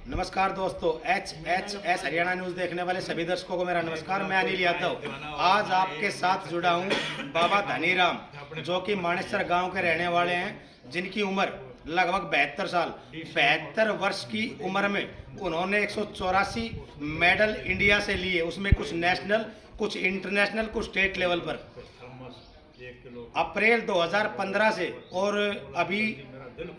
नमस्कार दोस्तों, H Haryana news देखने वाले सभी दर्शकों को मेरा नमस्कार। मैं अनिल यादव आज आपके साथ जुड़ा हूं। बाबा धनीराम जो कि मानेसर गांव के रहने वाले हैं, जिनकी उम्र लगभग 72 वर्ष की उम्र में उन्होंने 184 मेडल इंडिया से लिए। उसमें कुछ नेशनल, कुछ इंटरनेशनल, कुछ स्टेट लेवल पर। अप्रैल 2015 से और अभी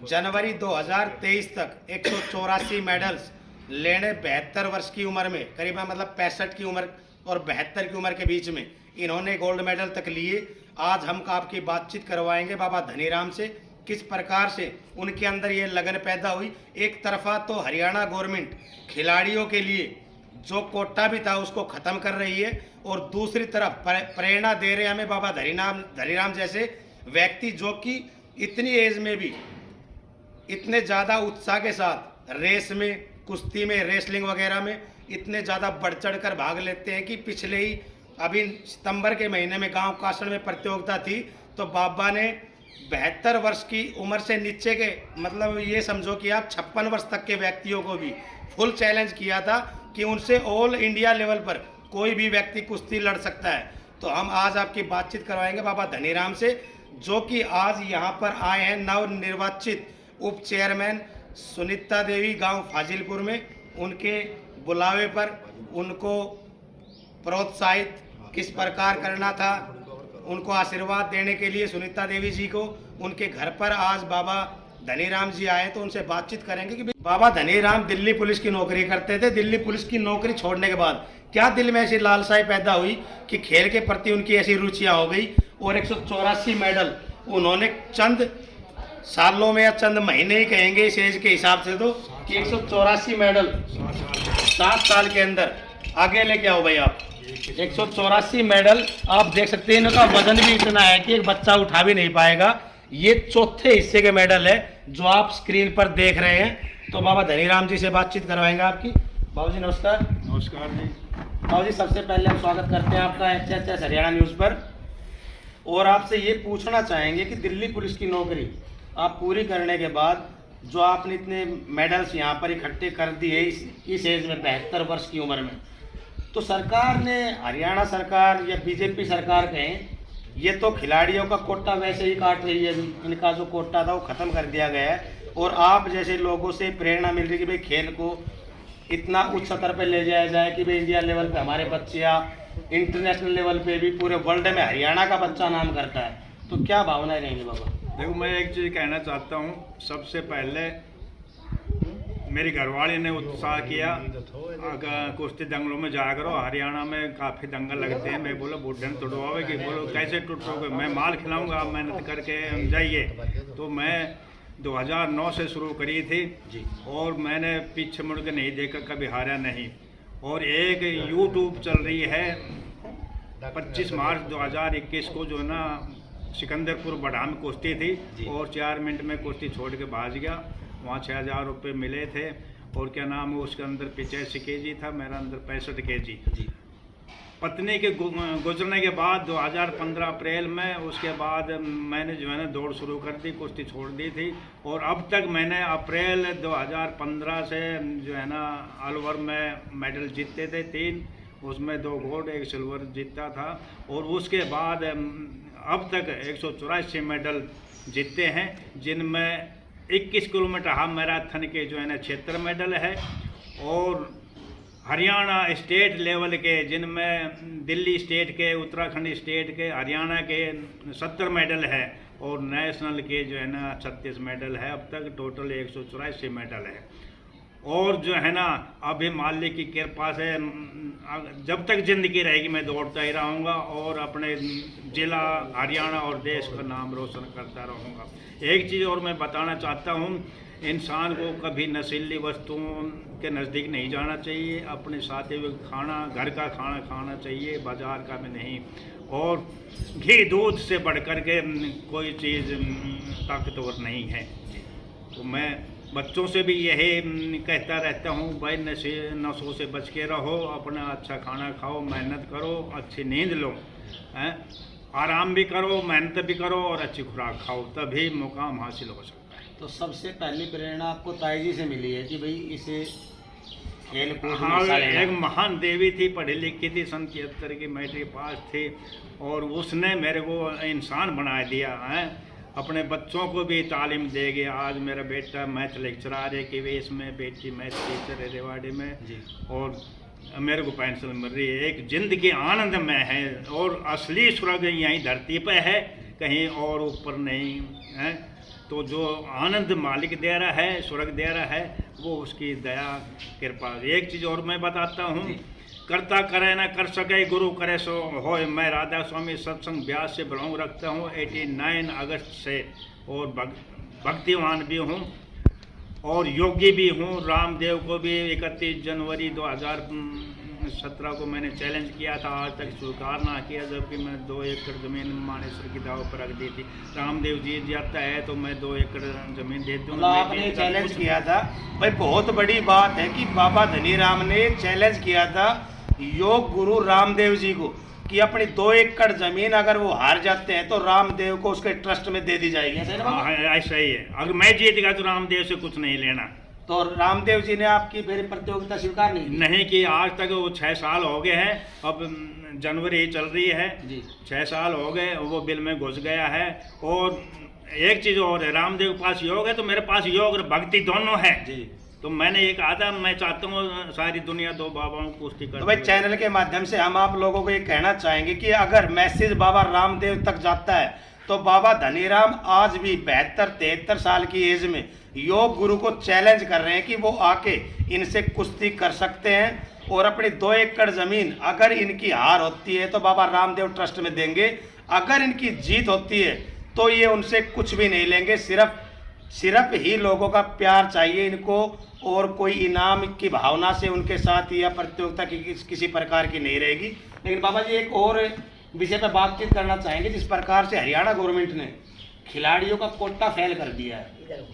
जनवरी 2023 तक 184 मेडल्स लेने 72 वर्ष की उम्र में, करीबन मतलब 65 की उम्र और 72 की उम्र के बीच में इन्होंने गोल्ड मेडल तक लिए। आज हम आपकी बातचीत करवाएंगे बाबा धनीराम से, किस प्रकार से उनके अंदर ये लगन पैदा हुई। एक तरफा तो हरियाणा गवर्नमेंट खिलाड़ियों के लिए जो कोटा भी था उसको ख़त्म कर रही है, और दूसरी तरफ प्रेरणा दे रहे हैं हमें बाबा धनीराम जैसे व्यक्ति, जो कि इतनी एज में भी इतने ज़्यादा उत्साह के साथ रेस में, कुश्ती में, रेसलिंग वगैरह में इतने ज़्यादा बढ़ चढ़ कर भाग लेते हैं कि पिछले ही अभी सितंबर के महीने में गांव कासड़ में प्रतियोगिता थी, तो बाबा ने 72 वर्ष की उम्र से नीचे के, मतलब ये समझो कि आप 56 वर्ष तक के व्यक्तियों को भी फुल चैलेंज किया था कि उनसे ऑल इंडिया लेवल पर कोई भी व्यक्ति कुश्ती लड़ सकता है। तो हम आज आपकी बातचीत करवाएंगे बाबा धनीराम से, जो कि आज यहाँ पर आए हैं नवनिर्वाचित उप चेयरमैन सुनीता देवी गांव फाजिलपुर में। उनके बुलावे पर उनको प्रोत्साहित किस प्रकार करना था, उनको आशीर्वाद देने के लिए सुनीता देवी जी को उनके घर पर आज बाबा धनीराम जी आए, तो उनसे बातचीत करेंगे कि बाबा धनीराम दिल्ली पुलिस की नौकरी करते थे। दिल्ली पुलिस की नौकरी छोड़ने के बाद क्या दिल में ऐसी लालसाई पैदा हुई कि खेल के प्रति उनकी ऐसी रुचियां हो गई, और 184 मेडल उन्होंने चंद सालों में या चंद महीने ही कहेंगे इस एज के हिसाब से, तो कि 184 मेडल 7 साल के अंदर आगे लेके आओ भाई आप। 184 मेडल आप देख सकते हैं, इनका वजन भी इतना है कि एक बच्चा उठा भी नहीं पाएगा। ये चौथे हिस्से के मेडल है जो आप स्क्रीन पर देख रहे हैं। तो बाबा धनीराम जी से बातचीत करवाएंगे आपकी। बाबू जी नमस्कार। नमस्कार जी। बाबू जी, सबसे पहले हम स्वागत करते हैं आपका एच हरियाणा न्यूज़ पर, और आपसे ये पूछना चाहेंगे कि दिल्ली पुलिस की नौकरी आप पूरी करने के बाद जो आपने इतने मेडल्स यहाँ पर इकट्ठे कर दिए इस एज में 72 वर्ष की उम्र में, तो सरकार ने, हरियाणा सरकार या बीजेपी सरकार कहें, ये तो खिलाड़ियों का कोटा वैसे ही काट रही है। इनका जो कोटा था वो ख़त्म कर दिया गया है, और आप जैसे लोगों से प्रेरणा मिल रही है कि भाई खेल को इतना उच्च स्तर पर ले जाया जाए कि भाई इंडिया लेवल पे हमारे बच्चे या इंटरनेशनल लेवल पे भी पूरे वर्ल्ड में हरियाणा का बच्चा नाम करता है, तो क्या भावनाएं रहेंगी बाबा? देखो, मैं एक चीज़ कहना चाहता हूँ। सबसे पहले मेरी घरवाली ने उत्साह किया, अगर कुश्ती दंगलों में जाया करो, हरियाणा में काफ़ी दंगल लगते हैं। मैं बोला बुढ़न टुटवावे कि, बोलो कैसे टूटोगे, मैं माल खिलाऊंगा, आप मेहनत करके जाइए। तो मैं 2009 से शुरू करी थी जी, और मैंने पीछे मुड़ के नहीं देखा, कभी हारा नहीं। और एक यूट्यूब चल रही है, 25 मार्च 2021 को जो ना सिकंदरपुर बढ़ा में कुश्ती थी, और 4 मिनट में कुश्ती छोड़ के भाग गया। वहाँ 6000 रुपये मिले थे, और क्या नाम है उसके अंदर 85 केजी था, मेरा अंदर 65 केजी जी। पत्नी के गुजरने के बाद 2015 अप्रैल में, उसके बाद मैंने जो है ना दौड़ शुरू कर दी, कुश्ती छोड़ दी थी। और अब तक मैंने अप्रैल 2015 से जो है ना ऑल ओवर में मेडल जीते थे 3, उसमें 2 गोल्ड 1 सिल्वर जीता था। और उसके बाद अब तक 184 मेडल जीते हैं, जिनमें 21 किलोमीटर हाफ मैराथन के जो है ना 76 मेडल है, और हरियाणा स्टेट लेवल के, जिनमें दिल्ली स्टेट के, उत्तराखंड स्टेट के, हरियाणा के 70 मेडल है, और नेशनल के जो है ना 36 मेडल है। अब तक टोटल 184 मेडल है। और जो है ना अभी मालिक की कृपा से जब तक ज़िंदगी रहेगी मैं दौड़ता ही रहूँगा, और अपने ज़िला, हरियाणा और देश का नाम रोशन करता रहूँगा। एक चीज़ और मैं बताना चाहता हूँ, इंसान को कभी नशीली वस्तुओं के नज़दीक नहीं जाना चाहिए। अपने साथ हुए खाना, घर का खाना खाना चाहिए, बाज़ार का भी नहीं। और घी दूध से बढ़ कर के कोई चीज़ ताकतवर नहीं है। तो मैं बच्चों से भी यही कहता रहता हूँ, भाई नशों से बच के रहो, अपना अच्छा खाना खाओ, मेहनत करो, अच्छी नींद लो, आराम भी करो, मेहनत भी करो, और अच्छी खुराक खाओ, तभी मुकाम हासिल हो सकता है। तो सबसे पहली प्रेरणा आपको ताई जी से मिली है कि भाई इसे खेल कूद में हाँ, हिस्सा लेना। एक महान देवी थी, पढ़ी लिखी थी, सन 73 की मैट्रिक पास थी, और उसने मेरे को इंसान बना दिया है। अपने बच्चों को भी तालीम देगी। आज मेरा बेटा मैथ लेक्चरर है कि वे इसमें, बेटी मैथ टीचर है रेवाड़ी में जी। और मेरे को पेंशन मिल रही है। एक जिंदगी आनंद में है और असली स्वर्ग यहीं धरती पे है, कहीं और ऊपर नहीं है। तो जो आनंद मालिक दे रहा है, स्वर्ग दे रहा है, वो उसकी दया कृपा। एक चीज़ और मैं बताता हूँ, करता करे ना कर सके गुरु करे सो होए। मैं राधा स्वामी सत्संग ब्यास से बिलोंग रखता हूँ 89 अगस्त से, और भक्तिवान भी हूँ और योगी भी हूँ। रामदेव को भी 31 जनवरी 2017 को मैंने चैलेंज किया था, आज तक स्वीकार ना किया, जबकि मैं 2 एकड़ ज़मीन मानेसर की दाव पर रख दी थी। रामदेव जी जाता है तो मैं 2 एकड़ ज़मीन दे दूँ। मतलब आपने चैलेंज किया था भाई, बहुत बड़ी बात है कि बाबा धनीराम ने चैलेंज किया था योग गुरु रामदेव जी को कि अपनी 2 एकड़ जमीन अगर वो हार जाते हैं तो रामदेव को उसके ट्रस्ट में दे दी जाएगी। ऐसा है ना बाबा? हाँ, ऐसा ही है। अगर मैं जीत गया तो रामदेव से कुछ नहीं लेना। तो रामदेव जी ने आपकी फिर प्रतियोगिता स्वीकार नहीं की? नहीं कि आज तक वो 6 साल हो गए हैं। अब जनवरी चल रही है जी। 6 साल हो गए, वो बिल में घुस गया है। और एक चीज़ और है, रामदेव के पास योग है तो मेरे पास योग और भक्ति दोनों है जी। तो मैंने ये कहा था, मैं चाहता हूँ सारी दुनिया 2 बाबाओं को पुष्टि कर। तो भाई चैनल के माध्यम से हम आप लोगों को ये कहना चाहेंगे कि अगर मैसेज बाबा रामदेव तक जाता है तो बाबा धनीराम आज भी 72-73 साल की एज में योग गुरु को चैलेंज कर रहे हैं कि वो आके इनसे कुश्ती कर सकते हैं और अपनी 2 एकड़ जमीन अगर इनकी हार होती है तो बाबा रामदेव ट्रस्ट में देंगे, अगर इनकी जीत होती है तो ये उनसे कुछ भी नहीं लेंगे। सिर्फ ही लोगों का प्यार चाहिए इनको, और कोई इनाम की भावना से उनके साथ या प्रतियोगिता की किसी प्रकार की नहीं रहेगी। लेकिन बाबा जी एक और विषय पर बातचीत करना चाहेंगे, जिस प्रकार से हरियाणा गवर्नमेंट ने खिलाड़ियों का कोटा फेल कर दिया है,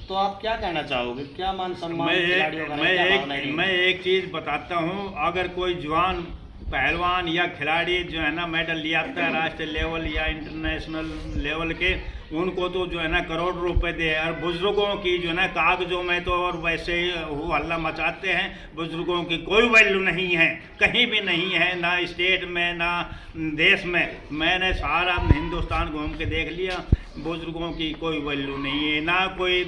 तो आप क्या कहना चाहोगे? क्या मान सम्मान खिलाड़ियों का है, क्या भावना है? मैं एक चीज़ बताता हूँ, अगर कोई जवान पहलवान या खिलाड़ी जो है ना मेडल ले आता है राष्ट्रीय लेवल या इंटरनेशनल लेवल के, उनको तो जो है ना करोड़ रुपए दे। और बुजुर्गों की जो है ना कागजों में तो और वैसे ही वो हल्ला मचाते हैं। बुजुर्गों की कोई वैल्यू नहीं है, कहीं भी नहीं है, ना स्टेट में ना देश में। मैंने सारा हिंदुस्तान घूम के देख लिया, बुजुर्गों की कोई वैल्यू नहीं है। ना कोई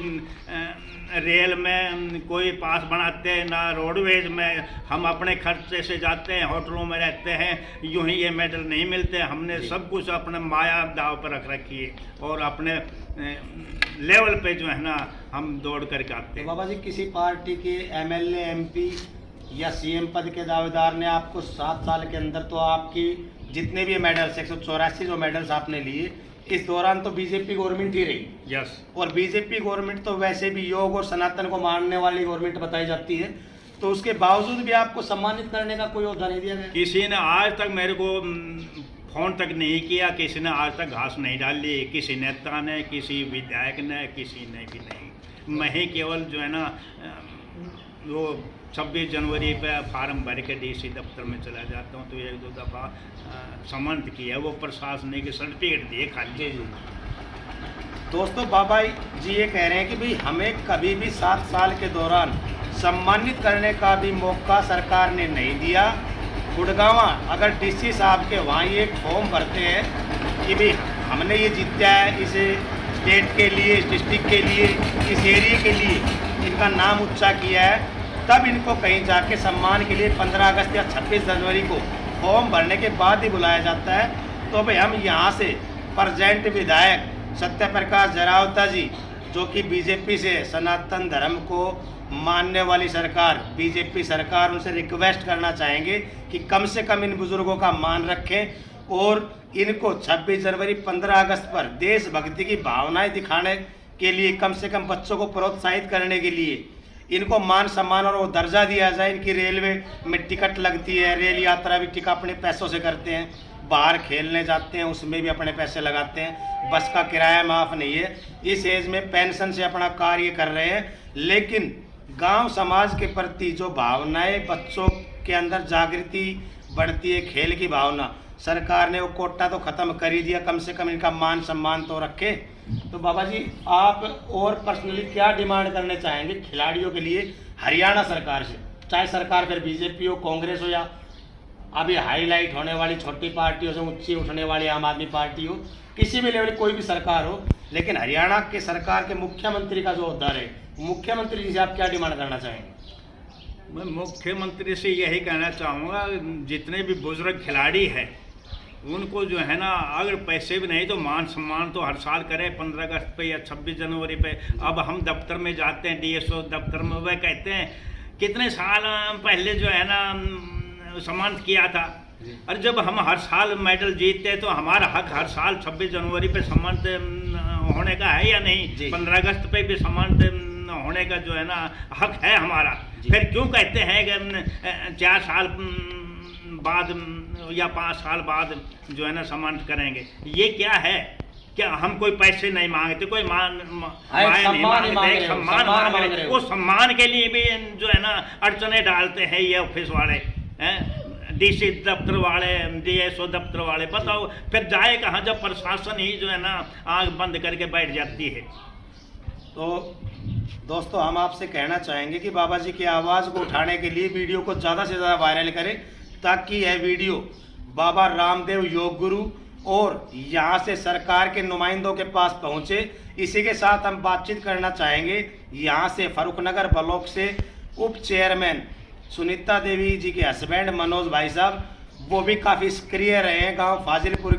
रेल में कोई पास बनाते हैं, ना रोडवेज में। हम अपने खर्चे से जाते हैं, होटलों में रहते हैं, यूं ही ये मेडल नहीं मिलते। हमने सब कुछ अपने माया दाव पर रख रखी है और अपने लेवल पे जो है ना हम दौड़ करके आते हैं। बाबा जी किसी पार्टी के एमएलए एमपी या सीएम पद के दावेदार ने आपको 7 साल के अंदर तो आपकी जितने भी मेडल्स 184 जो मेडल्स आपने लिए, इस दौरान तो बीजेपी गवर्नमेंट ही रही। यस। और बीजेपी गवर्नमेंट तो वैसे भी योग और सनातन को मानने वाली गवर्नमेंट बताई जाती है, तो उसके बावजूद भी आपको सम्मानित करने का कोई ओहदा नहीं दिया गया? किसी ने आज तक मेरे को फोन तक नहीं किया, किसी ने आज तक घास नहीं डाली, किसी नेता ने, किसी विधायक ने, किसी ने भी नहीं। मैं ही केवल जो है ना वो 26 जनवरी पे फार्म भर के डीसी दफ्तर में चला जाता हूँ तो 1-2 दफ़ा सम्मानित किया, वो प्रशासनिक के सर्टिफिकेट दिए खाली। जी। दोस्तों बाबा जी ये कह रहे हैं कि भाई हमें कभी भी 7 साल के दौरान सम्मानित करने का भी मौका सरकार ने नहीं दिया। गुड़गांवा अगर डीसी साहब के वहाँ ये एक फॉर्म भरते हैं कि भाई हमने ये जीता है इस स्टेट के लिए, इस डिस्ट्रिक्ट के लिए, इस एरिया के लिए इनका नाम ऊंचा किया है, तब इनको कहीं जाके सम्मान के लिए 15 अगस्त या 26 जनवरी को फॉर्म भरने के बाद ही बुलाया जाता है। तो भाई हम यहाँ से प्रेजेंट विधायक सत्य प्रकाश जरावता जी, जो कि बीजेपी से सनातन धर्म को मानने वाली सरकार बीजेपी सरकार, उनसे रिक्वेस्ट करना चाहेंगे कि कम से कम इन बुजुर्गों का मान रखें और इनको 26 जनवरी 15 अगस्त पर देशभक्ति की भावनाएं दिखाने के लिए, कम से कम बच्चों को प्रोत्साहित करने के लिए इनको मान सम्मान और वो दर्जा दिया जाए। इनकी रेलवे में टिकट लगती है, रेल यात्रा भी टिकट अपने पैसों से करते हैं, बाहर खेलने जाते हैं उसमें भी अपने पैसे लगाते हैं, बस का किराया माफ़ नहीं है। इस एज में पेंशन से अपना कार्य कर रहे हैं, लेकिन गांव समाज के प्रति जो भावनाएं बच्चों के अंदर जागृति बढ़ती है, खेल की भावना, सरकार ने वो कोटा तो ख़त्म कर ही दिया, कम से कम इनका मान सम्मान तो रखे। तो बाबा जी आप और पर्सनली क्या डिमांड करने चाहेंगे खिलाड़ियों के लिए हरियाणा सरकार से? चाहे सरकार फिर बीजेपी हो, कांग्रेस हो, या अभी हाईलाइट होने वाली छोटी पार्टियों से ऊंची उठने वाली आम आदमी पार्टी हो, किसी भी लेवल कोई भी सरकार हो, लेकिन हरियाणा के सरकार के मुख्यमंत्री का जो उद्धार है, मुख्यमंत्री जी से आप क्या डिमांड करना चाहेंगे? मैं मुख्यमंत्री से यही कहना चाहूँगा, जितने भी बुजुर्ग खिलाड़ी हैं उनको जो है ना, अगर पैसे भी नहीं तो मान सम्मान तो हर साल करें 15 अगस्त पे या 26 जनवरी पे। अब हम दफ्तर में जाते हैं, डीएसओ दफ्तर में, वह कहते हैं कितने साल पहले जो है ना सम्मानित किया था। और जब हम हर साल मेडल जीतते हैं तो हमारा हक हर साल 26 जनवरी पे सम्मानित होने का है या नहीं? 15 अगस्त पे भी सम्मानित होने का जो है ना हक है हमारा। फिर क्यों कहते हैं कि 4 साल बाद या 5 साल बाद जो है ना सम्मानित करेंगे? ये क्या है? क्या हम कोई पैसे नहीं मांगते, कोई माया नहीं मांगते, सम्मान मांग रहे। वो सम्मान के लिए भी जो है ना अड़चने डालते हैं ये ऑफिस वाले, डीसी दफ्तर वाले, डीएसओ दफ्तर वाले। बताओ फिर जाए कहाँ जब प्रशासन ही जो है ना आँख बंद करके बैठ जाती है। तो दोस्तों, हम आपसे कहना चाहेंगे कि बाबा जी की आवाज़ को उठाने के लिए वीडियो को ज़्यादा से ज़्यादा वायरल करें, ताकि यह वीडियो बाबा रामदेव योग गुरु और यहाँ से सरकार के नुमाइंदों के पास पहुँचे। इसी के साथ हम बातचीत करना चाहेंगे यहाँ से फरुखनगर ब्लॉक से उप चेयरमैन सुनीता देवी जी के हस्बैंड मनोज भाई साहब, वो भी काफ़ी सक्रिय रहे हैं गांव फाजिलपुर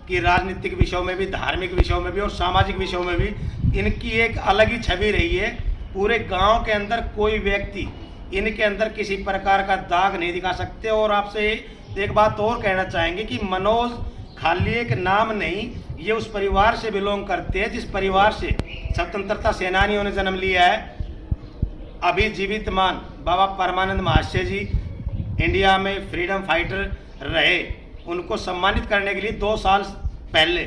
की राजनीतिक विषयों में भी, धार्मिक विषयों में भी और सामाजिक विषयों में भी। इनकी एक अलग ही छवि रही है। पूरे गांव के अंदर कोई व्यक्ति इनके अंदर किसी प्रकार का दाग नहीं दिखा सकते। और आपसे एक बात और कहना चाहेंगे कि मनोज खाली एक नाम नहीं, ये उस परिवार से बिलोंग करते हैं जिस परिवार से स्वतंत्रता सेनानियों ने जन्म लिया है। अभी जीवितमान बाबा परमानंद महाशय जी इंडिया में फ्रीडम फाइटर रहे, उनको सम्मानित करने के लिए 2 साल पहले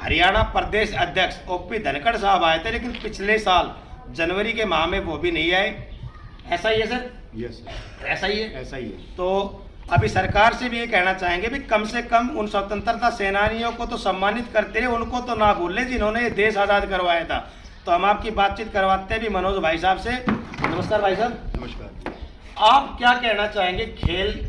हरियाणा प्रदेश अध्यक्ष ओपी धनखड़ साहब आए थे, लेकिन पिछले साल जनवरी के माह में वो भी नहीं आए। ऐसा ही है सर? यस, ऐसा ही है, ऐसा ही है। तो अभी सरकार से भी ये कहना चाहेंगे भी कम से कम उन स्वतंत्रता सेनानियों को तो सम्मानित करते रहे, उनको तो ना भूलें जिन्होंने ये देश आज़ाद करवाया था। तो हम आपकी बातचीत करवाते हैं भी मनोज भाई साहब से। नमस्कार भाई साहब। नमस्कार। आप क्या कहना चाहेंगे, खेल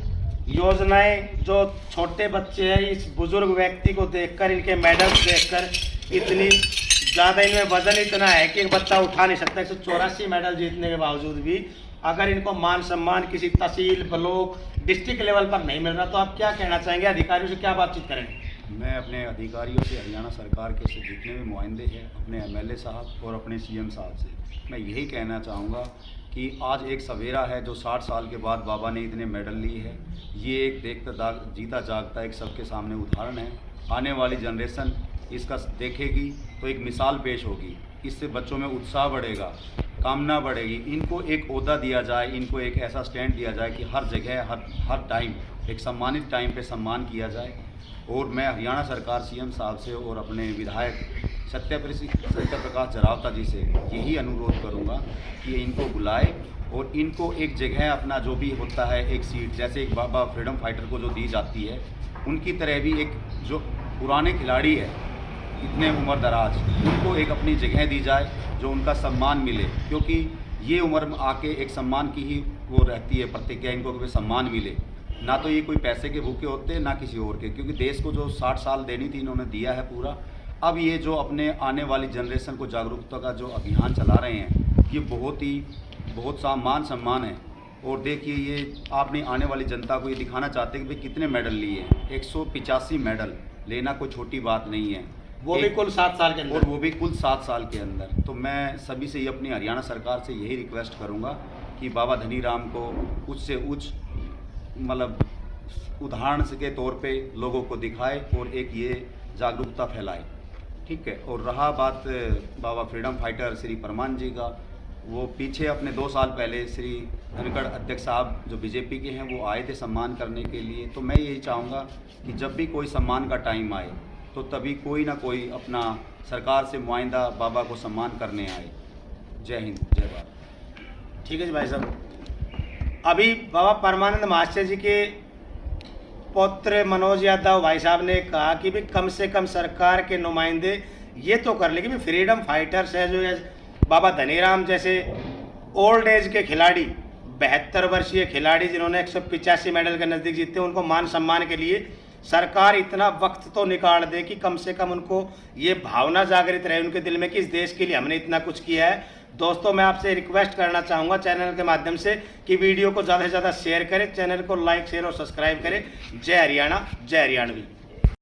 योजनाएं जो छोटे बच्चे हैं, इस बुजुर्ग व्यक्ति को देखकर, इनके मेडल्स देखकर, इतनी ज़्यादा इनमें वजन इतना है कि एक बच्चा उठा नहीं सकता, 184 मेडल जीतने के बावजूद भी अगर इनको मान सम्मान किसी तहसील, ब्लॉक, डिस्ट्रिक्ट लेवल पर नहीं मिल रहा, तो आप क्या कहना चाहेंगे? अधिकारियों से क्या बातचीत करेंगे? मैं अपने अधिकारियों से, हरियाणा सरकार के से जितने भी नुमाइंदे हैं, अपने एमएलए साहब और अपने सीएम साहब से मैं यही कहना चाहूँगा कि आज एक सवेरा है जो 60 साल के बाद बाबा ने इतने मेडल लिए हैं। ये एक देखता जीता जागता एक सबके सामने उदाहरण है। आने वाली जनरेशन इसका देखेगी तो एक मिसाल पेश होगी। इससे बच्चों में उत्साह बढ़ेगा, कामना बढ़ेगी। इनको एक ओहदा दिया जाए, इनको एक ऐसा स्टैंड दिया जाए कि हर जगह हर टाइम एक सम्मानित टाइम पे सम्मान किया जाए। और मैं हरियाणा सरकार सीएम साहब से और अपने विधायक सत्यप्रकाश जरावता जी से यही अनुरोध करूंगा कि इनको बुलाए और इनको एक जगह अपना जो भी होता है एक सीट, जैसे एक बाबा फ्रीडम फाइटर को जो दी जाती है, उनकी तरह भी एक जो पुराने खिलाड़ी है इतने उम्र दराज, उनको एक अपनी जगह दी जाए जो उनका सम्मान मिले। क्योंकि ये उम्र में आके एक सम्मान की ही वो रहती है प्रतिज्ञा, इनको कि सम्मान मिले। ना तो ये कोई पैसे के भूखे होते, ना किसी और के, क्योंकि देश को जो 60 साल देनी थी इन्होंने दिया है पूरा। अब ये जो अपने आने वाली जनरेशन को जागरूकता का जो अभियान चला रहे हैं, ये बहुत मान सम्मान है। और देखिए, ये आपने आने वाली जनता को ये दिखाना चाहते हैं कि भाई कितने मेडल लिए हैं। 185 मेडल लेना कोई छोटी बात नहीं है, वो भी कुल 7 साल के अंदर, और वो भी कुल 7 साल के अंदर। तो मैं सभी से ये अपनी हरियाणा सरकार से यही रिक्वेस्ट करूँगा कि बाबा धनीराम को उच्च से उच्च मतलब उदाहरण के तौर पे लोगों को दिखाए और एक ये जागरूकता फैलाए, ठीक है। और रहा बात बाबा फ्रीडम फाइटर श्री परमान जी का, वो पीछे अपने 2 साल पहले श्री धनखड़ अध्यक्ष साहब जो बीजेपी के हैं वो आए थे सम्मान करने के लिए। तो मैं यही चाहूँगा कि जब भी कोई सम्मान का टाइम आए तो तभी कोई ना कोई अपना सरकार से नुमाइंदा बाबा को सम्मान करने आए। जय हिंद, जय भारत। ठीक है जी भाई साहब। अभी बाबा परमानंद महाशय जी के पौत्र मनोज यादव भाई साहब ने कहा कि भी कम से कम सरकार के नुमाइंदे ये तो कर ले कि फ्रीडम फाइटर्स है जो बाबा धनीराम जैसे ओल्ड एज के खिलाड़ी 72 वर्षीय खिलाड़ी जिन्होंने 185 मेडल के नज़दीक जीते, उनको मान सम्मान के लिए सरकार इतना वक्त तो निकाल दे कि कम से कम उनको ये भावना जागृत रहे उनके दिल में कि इस देश के लिए हमने इतना कुछ किया है। दोस्तों, मैं आपसे रिक्वेस्ट करना चाहूँगा चैनल के माध्यम से कि वीडियो को ज़्यादा से ज़्यादा शेयर करें, चैनल को लाइक शेयर और सब्सक्राइब करें। जय हरियाणा, जय हरियाणवी।